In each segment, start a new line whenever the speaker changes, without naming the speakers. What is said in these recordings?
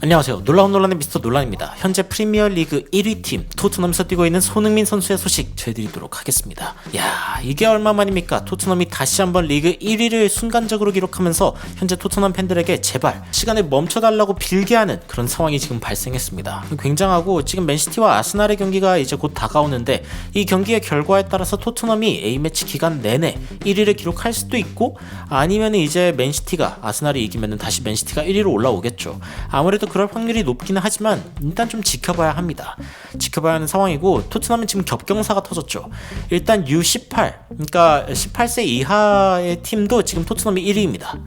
안녕하세요. 놀라운 논란의 미스터 논란입니다. 현재 프리미어리그 1위 팀 토트넘에서 뛰고 있는 손흥민 선수의 소식 전해드리도록 하겠습니다. 야, 이게 얼마 만입니까? 토트넘이 다시 한번 리그 1위를 순간적으로 기록하면서 현재 토트넘 팬들에게 제발 시간을 멈춰달라고 빌게 하는 그런 상황이 지금 발생했습니다. 굉장하고 지금 맨시티와 아스날의 경기가 이제 곧 다가오는데 이 경기의 결과에 따라서 토트넘이 A매치 기간 내내 1위를 기록할 수도 있고 아니면 이제 맨시티가 아스날이 이기면 다시 맨시티가 1위로 올라오겠죠. 아무래도 그럴 확률이 높기는 하지만 일단 좀 지켜봐야 합니다. 지켜봐야 하는 상황이고 토트넘은 지금 겹경사가 터졌죠. 일단 U18 그러니까 18세 이하의 팀도 지금 토트넘이 1위입니다.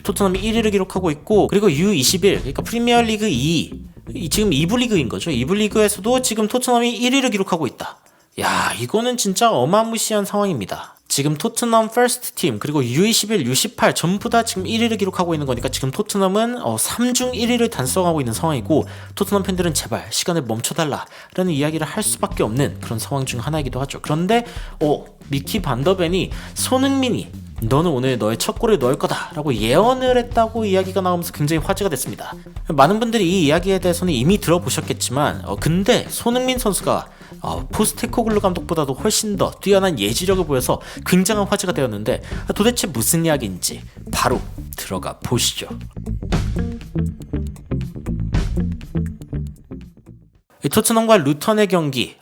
토트넘이 1위를 기록하고 있고 그리고 U21 그러니까 프리미어리그 2 지금 2부 리그인 거죠. 2부 리그에서도 지금 토트넘이 1위를 기록하고 있다. 야, 이거는 진짜 어마무시한 상황입니다. 지금 토트넘 퍼스트 팀 그리고 U21, U18 전부 다 지금 1위를 기록하고 있는 거니까 지금 토트넘은 3중 1위를 달성하고 있는 상황이고 토트넘 팬들은 제발 시간을 멈춰달라 라는 이야기를 할 수밖에 없는 그런 상황 중 하나이기도 하죠. 그런데 미키 반더벤이 손흥민이 너는 오늘 너의 첫 골을 넣을 거다 라고 예언을 했다고 이야기가 나오면서 굉장히 화제가 됐습니다. 많은 분들이 이 이야기에 대해서는 이미 들어보셨겠지만 근데 손흥민 선수가 포스테코글루 감독보다도 훨씬 더 뛰어난 예지력을 보여서 굉장한 화제가 되었는데 도대체 무슨 이야기인지 바로 들어가 보시죠. 토트넘과 루턴의 경기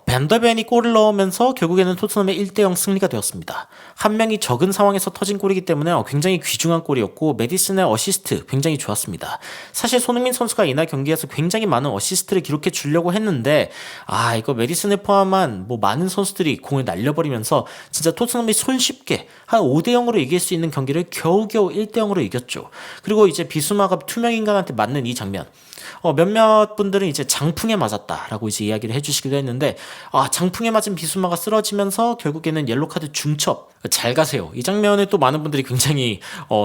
벤더벤이 골을 넣으면서 결국에는 토트넘의 1대0 승리가 되었습니다. 한 명이 적은 상황에서 터진 골이기 때문에 굉장히 귀중한 골이었고 메디슨의 어시스트 굉장히 좋았습니다. 사실 손흥민 선수가 이날 경기에서 굉장히 많은 어시스트를 기록해 주려고 했는데 이거 메디슨을 포함한 많은 선수들이 공을 날려버리면서 진짜 토트넘이 손쉽게 한 5대0으로 이길 수 있는 경기를 겨우겨우 1대0으로 이겼죠. 그리고 이제 비수마가 투명 인간한테 맞는 이 장면 몇몇 분들은 이제 장풍에 맞았다라고 이제 이야기를 해주시기도 했는데 장풍에 맞은 비수마가 쓰러지면서 결국에는 옐로카드 중첩 잘 가세요. 이 장면에 또 많은 분들이 굉장히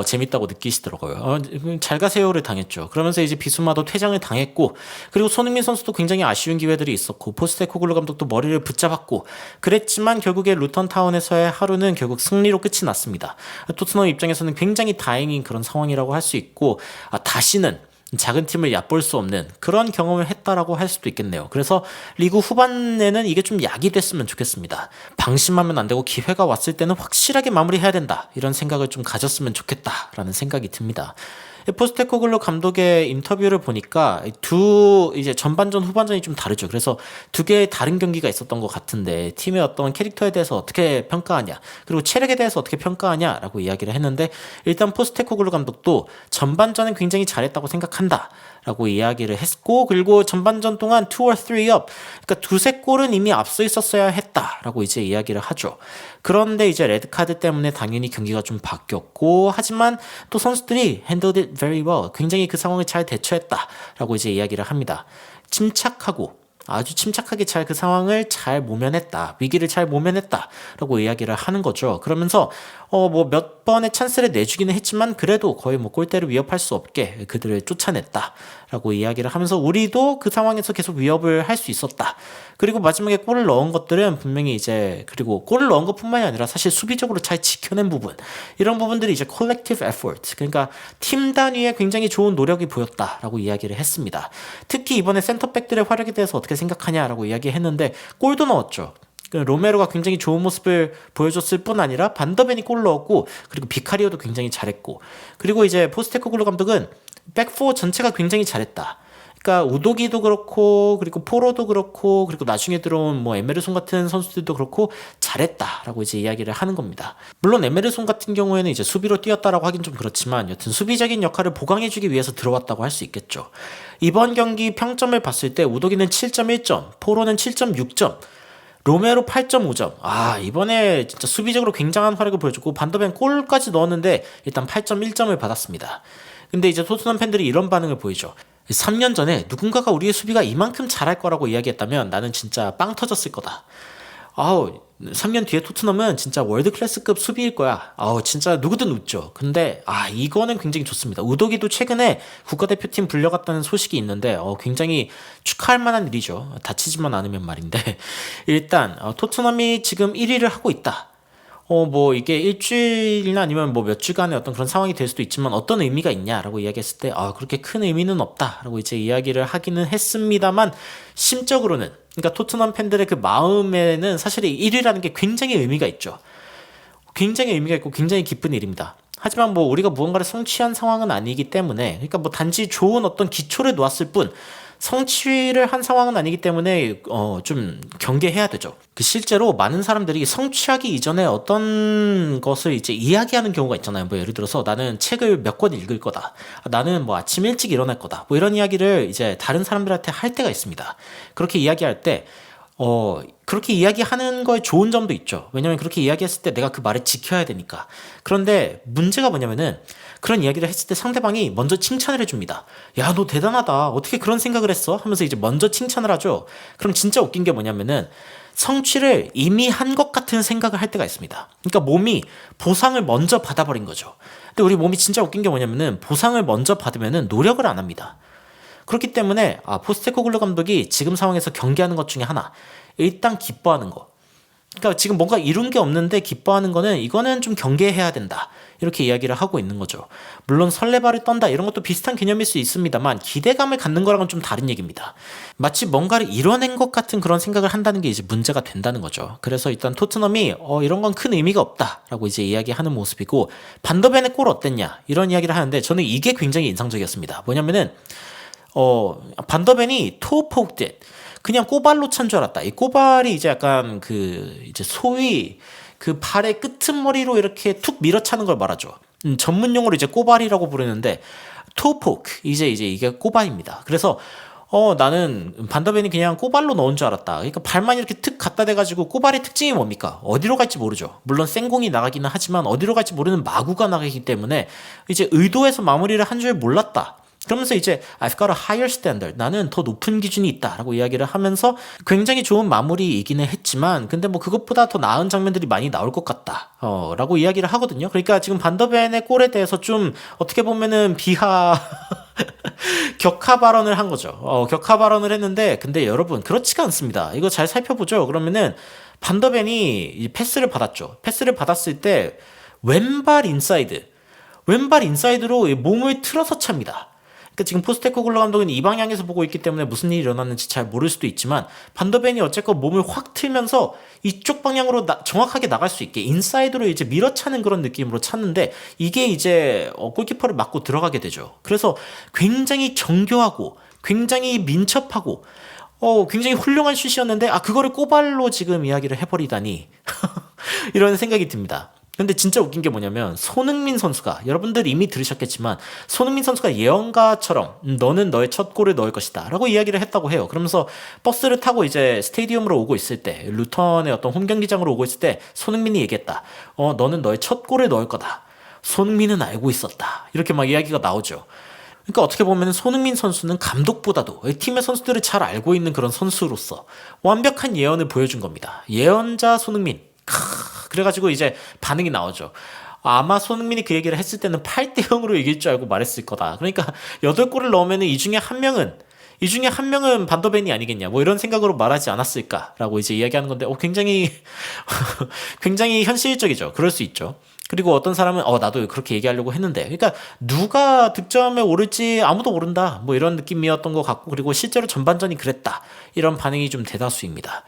재밌다고 느끼시더라고요. 잘 가세요를 당했죠. 그러면서 이제 비수마도 퇴장을 당했고 그리고 손흥민 선수도 굉장히 아쉬운 기회들이 있었고 포스테코글루 감독도 머리를 붙잡았고 그랬지만 결국에 루턴타운에서의 하루는 결국 승리로 끝이 났습니다. 토트넘 입장에서는 굉장히 다행인 그런 상황이라고 할 수 있고 다시는 작은 팀을 얕볼 수 없는 그런 경험을 했다라고 할 수도 있겠네요. 그래서 리그 후반에는 이게 좀 약이 됐으면 좋겠습니다. 방심하면 안 되고 기회가 왔을 때는 확실하게 마무리해야 된다. 이런 생각을 좀 가졌으면 좋겠다라는 생각이 듭니다. 포스테코글루 감독의 인터뷰를 보니까 이제 전반전 후반전이 좀 다르죠. 그래서 두 개의 다른 경기가 있었던 것 같은데 팀의 어떤 캐릭터에 대해서 어떻게 평가하냐 그리고 체력에 대해서 어떻게 평가하냐라고 이야기를 했는데 일단 포스테코글루 감독도 전반전은 굉장히 잘했다고 생각한다 라고 이야기를 했고 그리고 전반전 동안 2 or 3 up 그러니까 두세 골은 이미 앞서 있었어야 했다라고 이제 이야기를 하죠. 그런데 이제 레드카드 때문에 당연히 경기가 좀 바뀌었고 하지만 또 선수들이 handled it very well 굉장히 그 상황을 잘 대처했다라고 이제 이야기를 합니다. 침착하고 아주 침착하게 잘 그 상황을 잘 모면했다. 위기를 잘 모면했다. 라고 이야기를 하는 거죠. 그러면서 몇 번의 찬스를 내주기는 했지만 그래도 거의 골대를 위협할 수 없게 그들을 쫓아냈다. 라고 이야기를 하면서 우리도 그 상황에서 계속 위협을 할 수 있었다. 그리고 마지막에 골을 넣은 것들은 분명히 이제 그리고 골을 넣은 것뿐만이 아니라 사실 수비적으로 잘 지켜낸 부분 이런 부분들이 이제 collective effort 그러니까 팀 단위의 굉장히 좋은 노력이 보였다라고 이야기를 했습니다. 특히 이번에 센터백들의 활약에 대해서 어떻게 생각하냐라고 이야기했는데 골도 넣었죠. 로메로가 굉장히 좋은 모습을 보여줬을 뿐 아니라 반더벤이 골 넣었고 그리고 비카리오도 굉장히 잘했고 그리고 이제 포스테코글루 감독은 백포 전체가 굉장히 잘했다. 그러니까 우도기도 그렇고 그리고 포로도 그렇고 그리고 나중에 들어온 에메르손 같은 선수들도 그렇고 잘했다라고 이제 이야기를 하는 겁니다. 물론 에메르손 같은 경우에는 이제 수비로 뛰었다라고 하긴 좀 그렇지만 여튼 수비적인 역할을 보강해주기 위해서 들어왔다고 할 수 있겠죠. 이번 경기 평점을 봤을 때 우도기는 7.1점, 포로는 7.6점, 로메로 8.5점. 이번에 진짜 수비적으로 굉장한 활약을 보여줬고 반더벤 골까지 넣었는데 일단 8.1점을 받았습니다. 근데 이제 토트넘 팬들이 이런 반응을 보이죠. 3년 전에 누군가가 우리의 수비가 이만큼 잘할 거라고 이야기했다면 나는 진짜 빵 터졌을 거다. 3년 뒤에 토트넘은 진짜 월드 클래스급 수비일 거야. 진짜 누구든 웃죠. 근데 이거는 굉장히 좋습니다. 우도기도 최근에 국가대표팀 불려갔다는 소식이 있는데 굉장히 축하할 만한 일이죠. 다치지만 않으면 말인데 일단 토트넘이 지금 1위를 하고 있다. 뭐 이게 일주일이나 아니면 뭐 몇 주간의 어떤 그런 상황이 될 수도 있지만 어떤 의미가 있냐라고 이야기했을 때 그렇게 큰 의미는 없다라고 이제 이야기를 하기는 했습니다만 심적으로는 그러니까 토트넘 팬들의 그 마음에는 사실 1위라는 게 굉장히 의미가 있죠. 굉장히 의미가 있고 굉장히 기쁜 일입니다. 하지만 뭐 우리가 무언가를 성취한 상황은 아니기 때문에 그러니까 뭐 단지 좋은 어떤 기초를 놓았을 뿐 성취를 한 상황은 아니기 때문에 좀 경계해야 되죠. 그 실제로 많은 사람들이 성취하기 이전에 어떤 것을 이제 이야기하는 경우가 있잖아요. 뭐 예를 들어서 나는 책을 몇 권 읽을 거다. 나는 뭐 아침 일찍 일어날 거다. 뭐 이런 이야기를 이제 다른 사람들한테 할 때가 있습니다. 그렇게 이야기할 때 그렇게 이야기하는 거에 좋은 점도 있죠. 왜냐면 그렇게 이야기했을 때 내가 그 말을 지켜야 되니까. 그런데 문제가 뭐냐면은 그런 이야기를 했을 때 상대방이 먼저 칭찬을 해줍니다. 야, 너 대단하다. 어떻게 그런 생각을 했어? 하면서 이제 먼저 칭찬을 하죠. 그럼 진짜 웃긴 게 뭐냐면은 성취를 이미 한 것 같은 생각을 할 때가 있습니다. 그러니까 몸이 보상을 먼저 받아버린 거죠. 근데 우리 몸이 진짜 웃긴 게 뭐냐면은 보상을 먼저 받으면은 노력을 안 합니다. 그렇기 때문에 포스테코글루 감독이 지금 상황에서 경계하는 것 중에 하나, 일단 기뻐하는 거. 그러니까 지금 뭔가 이룬 게 없는데 기뻐하는 거는 이거는 좀 경계해야 된다. 이렇게 이야기를 하고 있는 거죠. 물론 설레발을 떤다 이런 것도 비슷한 개념일 수 있습니다만 기대감을 갖는 거랑은 좀 다른 얘기입니다. 마치 뭔가를 이뤄낸 것 같은 그런 생각을 한다는 게 이제 문제가 된다는 거죠. 그래서 일단 토트넘이 이런 건 큰 의미가 없다라고 이제 이야기하는 모습이고 반더벤의 골 어땠냐 이런 이야기를 하는데 저는 이게 굉장히 인상적이었습니다. 뭐냐면은 반더벤이 토포크댓 그냥 꼬발로 찬 줄 알았다. 이 꼬발이 이제 약간 이제 소위 그 발의 끄트머리로 이렇게 툭 밀어차는 걸 말하죠. 전문 용어로 이제 꼬발이라고 부르는데 토포크 이제 이게 꼬발입니다. 그래서 나는 반더벤이 그냥 꼬발로 넣은 줄 알았다. 그러니까 발만 이렇게 툭 갖다 대가지고 꼬발의 특징이 뭡니까? 어디로 갈지 모르죠. 물론 생공이 나가기는 하지만 어디로 갈지 모르는 마구가 나가기 때문에 이제 의도해서 마무리를 한 줄 몰랐다. 그러면서 이제 I've got a higher standard. 나는 더 높은 기준이 있다라고 이야기를 하면서 굉장히 좋은 마무리이기는 했지만 근데 뭐 그것보다 더 나은 장면들이 많이 나올 것 같다. 라고 이야기를 하거든요. 그러니까 지금 반더벤의 골에 대해서 좀 어떻게 보면은 격하 발언을 한 거죠. 격하 발언을 했는데 근데 여러분 그렇지가 않습니다. 이거 잘 살펴보죠. 그러면은 반더벤이 패스를 받았죠. 패스를 받았을 때 왼발 인사이드로 몸을 틀어서 찹니다. 그러니까 지금 포스테코글루 감독은 이 방향에서 보고 있기 때문에 무슨 일이 일어났는지 잘 모를 수도 있지만 반더벤이 어쨌건 몸을 확 틀면서 이쪽 방향으로 정확하게 나갈 수 있게 인사이드로 이제 밀어차는 그런 느낌으로 찼는데 이게 이제 골키퍼를 맞고 들어가게 되죠. 그래서 굉장히 정교하고 굉장히 민첩하고 굉장히 훌륭한 슛이었는데 그거를 꼬발로 지금 이야기를 해버리다니 이런 생각이 듭니다. 근데 진짜 웃긴 게 뭐냐면 손흥민 선수가 여러분들 이미 들으셨겠지만 손흥민 선수가 예언가처럼 너는 너의 첫 골을 넣을 것이다 라고 이야기를 했다고 해요. 그러면서 버스를 타고 이제 스테디움으로 오고 있을 때 루턴의 어떤 홈경기장으로 오고 있을 때 손흥민이 얘기했다. 너는 너의 첫 골을 넣을 거다. 손흥민은 알고 있었다. 이렇게 막 이야기가 나오죠. 그러니까 어떻게 보면 손흥민 선수는 감독보다도 팀의 선수들을 잘 알고 있는 그런 선수로서 완벽한 예언을 보여준 겁니다. 예언자 손흥민. 그래가지고 이제 반응이 나오죠. 아마 손흥민이 그 얘기를 했을 때는 8대 0으로 이길 줄 알고 말했을 거다. 그러니까 8골을 넣으면 이 중에 한 명은 반더벤이 아니겠냐. 뭐 이런 생각으로 말하지 않았을까라고 이제 이야기하는 건데 굉장히 굉장히 현실적이죠. 그럴 수 있죠. 그리고 어떤 사람은 나도 그렇게 얘기하려고 했는데 그러니까 누가 득점에 오를지 아무도 모른다. 뭐 이런 느낌이었던 것 같고 그리고 실제로 전반전이 그랬다. 이런 반응이 좀 대다수입니다.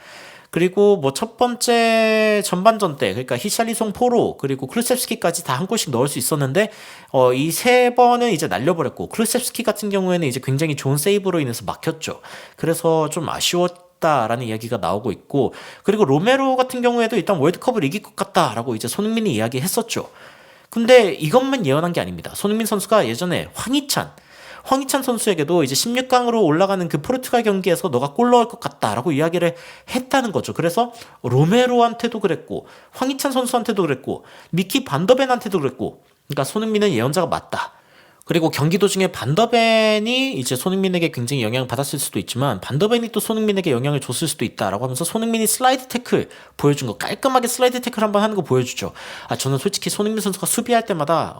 그리고 뭐 첫 번째 전반전 때 그러니까 히샬리송 포로 그리고 클루셉스키까지 다 한 골씩 넣을 수 있었는데 이 세 번은 이제 날려버렸고 클루셉스키 같은 경우에는 이제 굉장히 좋은 세이브로 인해서 막혔죠. 그래서 좀 아쉬웠다라는 이야기가 나오고 있고 그리고 로메로 같은 경우에도 일단 월드컵을 이길 것 같다라고 이제 손흥민이 이야기했었죠. 근데 이것만 예언한 게 아닙니다. 손흥민 선수가 예전에 황희찬 선수에게도 이제 16강으로 올라가는 그 포르투갈 경기에서 너가 골 넣을 것 같다라고 이야기를 했다는 거죠. 그래서 로메로한테도 그랬고 황희찬 선수한테도 그랬고 미키 반더벤한테도 그랬고 그러니까 손흥민은 예언자가 맞다. 그리고 경기 도중에 반더벤이 이제 손흥민에게 굉장히 영향을 받았을 수도 있지만 반더벤이 또 손흥민에게 영향을 줬을 수도 있다라고 하면서 손흥민이 슬라이드 태클 보여준 거 깔끔하게 슬라이드 태클 한번 하는 거 보여주죠. 저는 솔직히 손흥민 선수가 수비할 때마다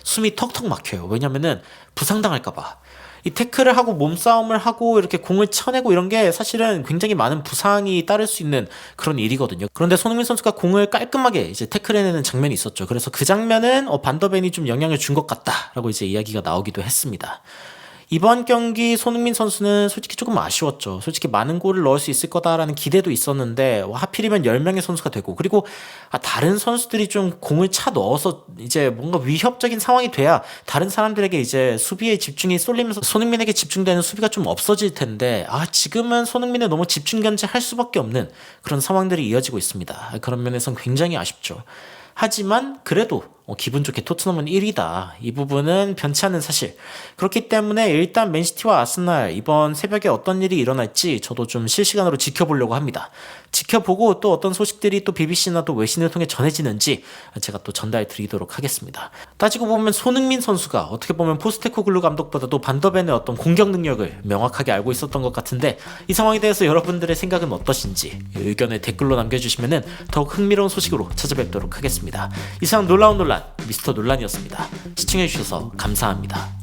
숨이 턱턱 막혀요. 왜냐면은 부상당할까봐. 이 태클을 하고 몸싸움을 하고 이렇게 공을 쳐내고 이런 게 사실은 굉장히 많은 부상이 따를 수 있는 그런 일이거든요. 그런데 손흥민 선수가 공을 깔끔하게 이제 태클해내는 장면이 있었죠. 그래서 그 장면은 반더벤이 좀 영향을 준 것 같다라고 이제 이야기가 나오기도 했습니다. 이번 경기 손흥민 선수는 솔직히 조금 아쉬웠죠. 솔직히 많은 골을 넣을 수 있을 거다라는 기대도 있었는데 하필이면 10명의 선수가 되고, 그리고 다른 선수들이 좀 공을 차 넣어서 이제 뭔가 위협적인 상황이 돼야 다른 사람들에게 이제 수비에 집중이 쏠리면서 손흥민에게 집중되는 수비가 좀 없어질 텐데 지금은 손흥민을 너무 집중 견제할 수밖에 없는 그런 상황들이 이어지고 있습니다. 그런 면에선 굉장히 아쉽죠. 하지만 그래도 기분 좋게 토트넘은 1위다. 이 부분은 변치 않는 사실. 그렇기 때문에 일단 맨시티와 아스날 이번 새벽에 어떤 일이 일어날지 저도 좀 실시간으로 지켜보려고 합니다. 지켜보고 또 어떤 소식들이 또 BBC나 또 외신을 통해 전해지는지 제가 또 전달 드리도록 하겠습니다. 따지고 보면 손흥민 선수가 어떻게 보면 포스테코글루 감독보다도 반더벤의 어떤 공격 능력을 명확하게 알고 있었던 것 같은데, 이 상황에 대해서 여러분들의 생각은 어떠신지 의견을 댓글로 남겨주시면 더욱 흥미로운 소식으로 찾아뵙도록 하겠습니다. 이상 놀라운 논란 미스터 논란이었습니다. 시청해주셔서 감사합니다.